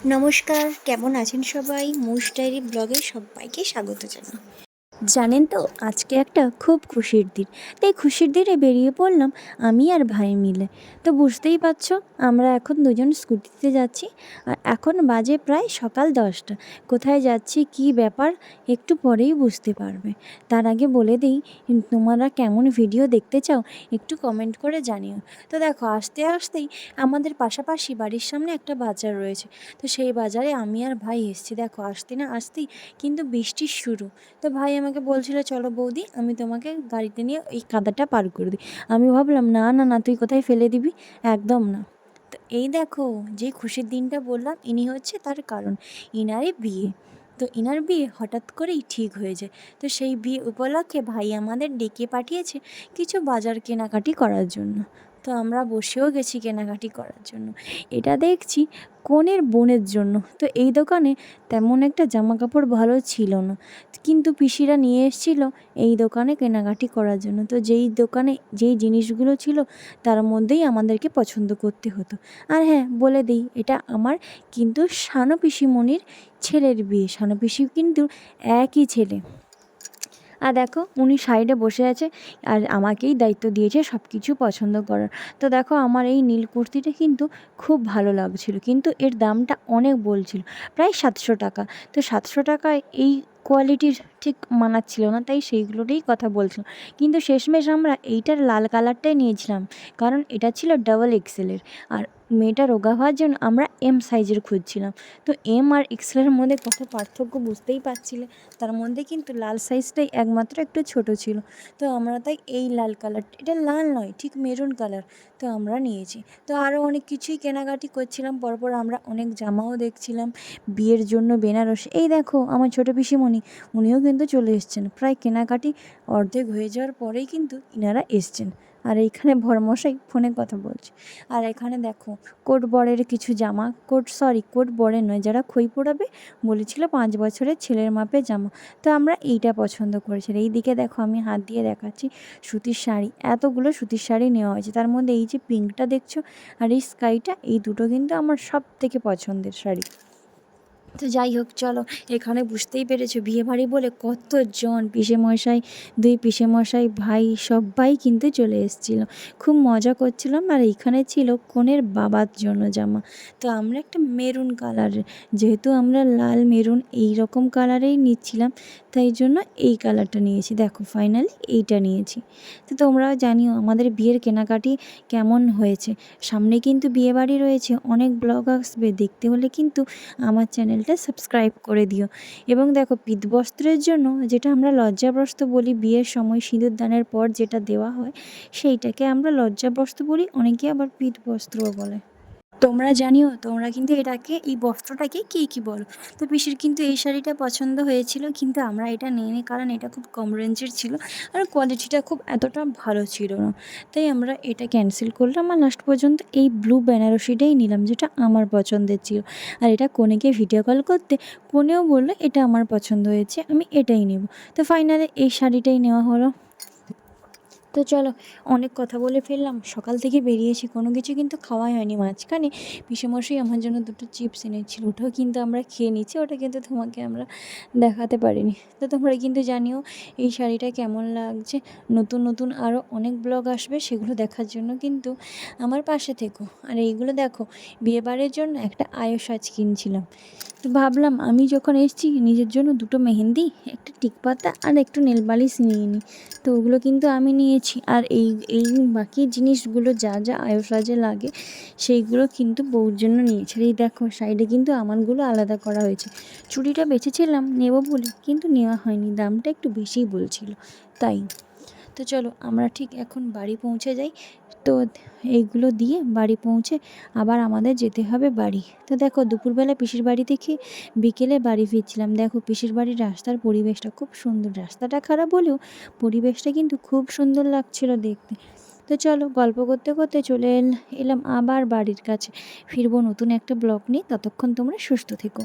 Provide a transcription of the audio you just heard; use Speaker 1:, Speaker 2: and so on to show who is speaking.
Speaker 1: নমস্কার, কেমন আছেন সবাই? মুশ ডায়েরি ব্লগে সবাইকে স্বাগত জানাই। জানেন তো আজকে একটা খুব খুশির দিন, তাই খুশির দিনে বেরিয়ে পড়লাম আমি আর ভাই মিলে। তো বুঝতেই পারছো, আমরা এখন দুজন স্কুটিতে যাচ্ছি আর এখন বাজে প্রায় সকাল 10টা। কোথায় যাচ্ছি, কি ব্যাপার, একটু পরেই বুঝতে পারবে। তার আগে বলে দিই, তোমরা কেমন ভিডিও দেখতে চাও একটু কমেন্ট করে জানিও। তো দেখো, আসতে আসতেই আমাদের পাশাপাশি বাড়ির সামনে একটা বাজার রয়েছে। তো সেই বাজারে আমি আর ভাই এসেছি। দেখো, আসতে না আসতেই কিন্তু বৃষ্টির শুরু। তো ভাই আমাকে বলছিল, চলো বৌদি, আমি তোমাকে গাড়িতে নিয়ে এই কাদাটা পার করে দিই। আমি ভাবলাম না না না, তুই কোথায় ফেলে দিবি, একদম না। তো এই দেখো, যে খুশির দিনটা বললাম, ইনি হচ্ছে তার কারণ, ইনারই বিয়ে। তো ইনার বিয়ে হঠাৎ করেই ঠিক হয়ে যায়। তো সেই বিয়ে উপলক্ষে ভাই আমাদের ডেকে পাঠিয়েছে কিছু বাজার কেনাকাটি করার জন্য। তো আমরা বসেও গেছি কেনাকাটি করার জন্য। এটা দেখছি কনের বোনের জন্য। তো এই দোকানে তেমন একটা জামা কাপড় ভালো ছিল না, কিন্তু পিসিরা নিয়ে এসেছিল এই দোকানে কেনাকাটি করার জন্য। তো যেই দোকানে যেই জিনিসগুলো ছিল তার মধ্যেই আমাদেরকে পছন্দ করতে হতো। আর হ্যাঁ, বলে দিই, এটা আমার কিন্তু সানো পিসিমণির ছেলের বিয়ে। সানো পিসি কিন্তু একই ছেলে। আর দেখো, উনি সাইডে বসে আছে আর আমাকেই দায়িত্ব দিয়েছে সব কিছু পছন্দ করার। তো দেখো, আমার এই নীল কুর্তিটা কিন্তু খুব ভালো লাগছিল, কিন্তু এর দামটা অনেক বলছিল, প্রায় 700 টাকা। তো 700 টাকায় এই কোয়ালিটির ঠিক মানাচ্ছিল না, তাই সেইগুলোরই কথা বলছিলাম। কিন্তু শেষমেশ আমরা এইটার লাল কালারটাই নিয়েছিলাম, কারণ এটা ছিল ডাবল এক্সেলের। আর মেয়েটা রোগা হওয়ার জন্য আমরা এম সাইজের খুঁজছিলাম। তো এম আর এক্সেলের মধ্যে কত পার্থক্য বুঝতেই পারছিলে। তার মধ্যে কিন্তু লাল সাইজটাই একমাত্র একটু ছোট ছিল। তো আমরা তাই এই লাল কালার, এটা লাল নয়, ঠিক মেরুন কালার, তো আমরা নিয়েছি। তো আরও অনেক কিছুই কেনাকাটি করছিলাম, পরপর আমরা অনেক জামাও দেখছিলাম বিয়ের জন্য বেনারসি। এই দেখো, আমার ছোটো পিসিমণি, উনিও কিন্তু চলে এসছেন। প্রায় কেনাকাটি অর্ধেক হয়ে যাওয়ার পরেই কিন্তু ইনারা এসছেন। আর এইখানে বরমশাই ফোনে কথা বলছে। আর এখানে দেখো, কোট বরের কিছু জামা, কোট বরের নয়, যারা খই পোড়াবে বলেছিল 5 বছরের ছেলের মাপে জামা। তো আমরা এইটা পছন্দ করেছি। এই দিকে দেখো, আমি হাত দিয়ে দেখাচ্ছি সুতির শাড়ি, এতগুলো সুতির শাড়ি নেওয়া হয়েছে। তার মধ্যে এই যে পিঙ্কটা দেখছো আর এই স্কাইটা, এই দুটো কিন্তু আমার সব থেকে পছন্দের শাড়ি। তো যাই হোক, চলো, এখানে বুঝতেই পেরেছো বিয়েবাড়ি বলে কতজন পিসেমশাই, 2 পিসেমশাই, ভাই, সবাই কিন্তু চলে এসেছিলো। খুব মজা করছিলাম। আর এইখানে ছিল কনের বাবার জন্য জামা। তো আমরা একটা মেরুন কালারের, যেহেতু আমরা লাল মেরুন এই রকম কালারেই নিচ্ছিলাম, তাই জন্য এই কালারটা নিয়েছি। দেখো, ফাইনালি এইটা নিয়েছি। তো তোমরাও জানিও আমাদের বিয়ের কেনাকাটি কেমন হয়েছে। সামনে কিন্তু বিয়েবাড়ি রয়েছে, অনেক ব্লগ আসবে, দেখতে হলে কিন্তু আমার চ্যানেলটা সাবস্ক্রাইব করে দিও। এবং দেখো, পিতবস্ত্রের জন্য, যেটা আমরা লজ্জাবস্ত্র বলি, বিয়ের সময় সিঁদুর দানের পর যেটা দেওয়া হয়, সেইটাকে আমরা লজ্জাবস্ত্র বলি, অনেকে আবার পিতবস্ত্রও বলে। তোমরা জানিও, তোমরা কিন্তু এটাকে, এই বস্ত্রটাকে কী বলো। তো পিসির কিন্তু এই শাড়িটা পছন্দ হয়েছিল, কিন্তু আমরা এটা নিইনি, কারণ এটা খুব কম রেঞ্জের ছিল আর কোয়ালিটিটা খুব এতটা ভালো ছিল না। তাই আমরা এটা ক্যান্সেল করলাম আর লাস্ট পর্যন্ত এই ব্লু বেনারসিটাই নিলাম, যেটা আমার পছন্দের ছিল। আর এটা কনেকে ভিডিও কল করতে কনেও বললো এটা আমার পছন্দ হয়েছে, আমি এটাই নেব। তো ফাইনালি এই শাড়িটাই নেওয়া হলো। তো চলো, অনেক কথা বলে ফেললাম। সকাল থেকে বেরিয়েছি, কোনো কিছু কিন্তু খাওয়াই হয়নি। মাঝখানে পিসেমশাই আমার জন্য 2টো চিপস এনেছিল, ওটাও কিন্তু আমরা খেয়ে নিচ্ছি, ওটা কিন্তু তোমাকে আমরা দেখাতে পারিনি। তো তোমরা কিন্তু জানিও এই শাড়িটা কেমন লাগছে। নতুন নতুন আরও অনেক ব্লগ আসবে, সেগুলো দেখার জন্য কিন্তু আমার পাশে থেকো। আর এইগুলো দেখো, বিয়েবাড়ির জন্য একটা আয়ো সাজ কিনছিলাম। তো ভাবলাম আমি যখন এসেছি, নিজের জন্য 2টো মেহেন্দি, একটা টিকপাতা আর একটু নেল পালিশ নিয়ে নিই। তো ওগুলো কিন্তু আমি নিয়েছি। আর এই এই বাকি জিনিসগুলো যা যা আয়ো সাজে লাগে, সেইগুলো কিন্তু বউর জন্য নিয়েছি। আর এই দেখো, সাইডে কিন্তু আমারগুলো আলাদা করা হয়েছে। চুড়িটা বেছেছিলাম নেব বলে, কিন্তু নেওয়া হয়নি, দামটা একটু বেশিই বলছিল, তাই। তো চলো, আমরা ঠিক এখন বাড়ি পৌঁছে যাই। তো এইগুলো দিয়ে বাড়ি পৌঁছে আবার আমাদের যেতে হবে বাড়ি। তো দেখো, দুপুরবেলা পিসির বাড়ি থেকে বিকেলে বাড়ি ফিরছিলাম। দেখো, পিসির বাড়ির রাস্তার পরিবেশটা খুব সুন্দর, রাস্তাটা খারাপ হলেও পরিবেশটা কিন্তু খুব সুন্দর লাগছিল দেখতে। তো চলো, গল্প করতে করতে চলে এলাম আবার বাড়ির কাছে। ফিরবো নতুন একটা ব্লগ নিয়ে, ততক্ষণ তোমরা সুস্থ থেকো।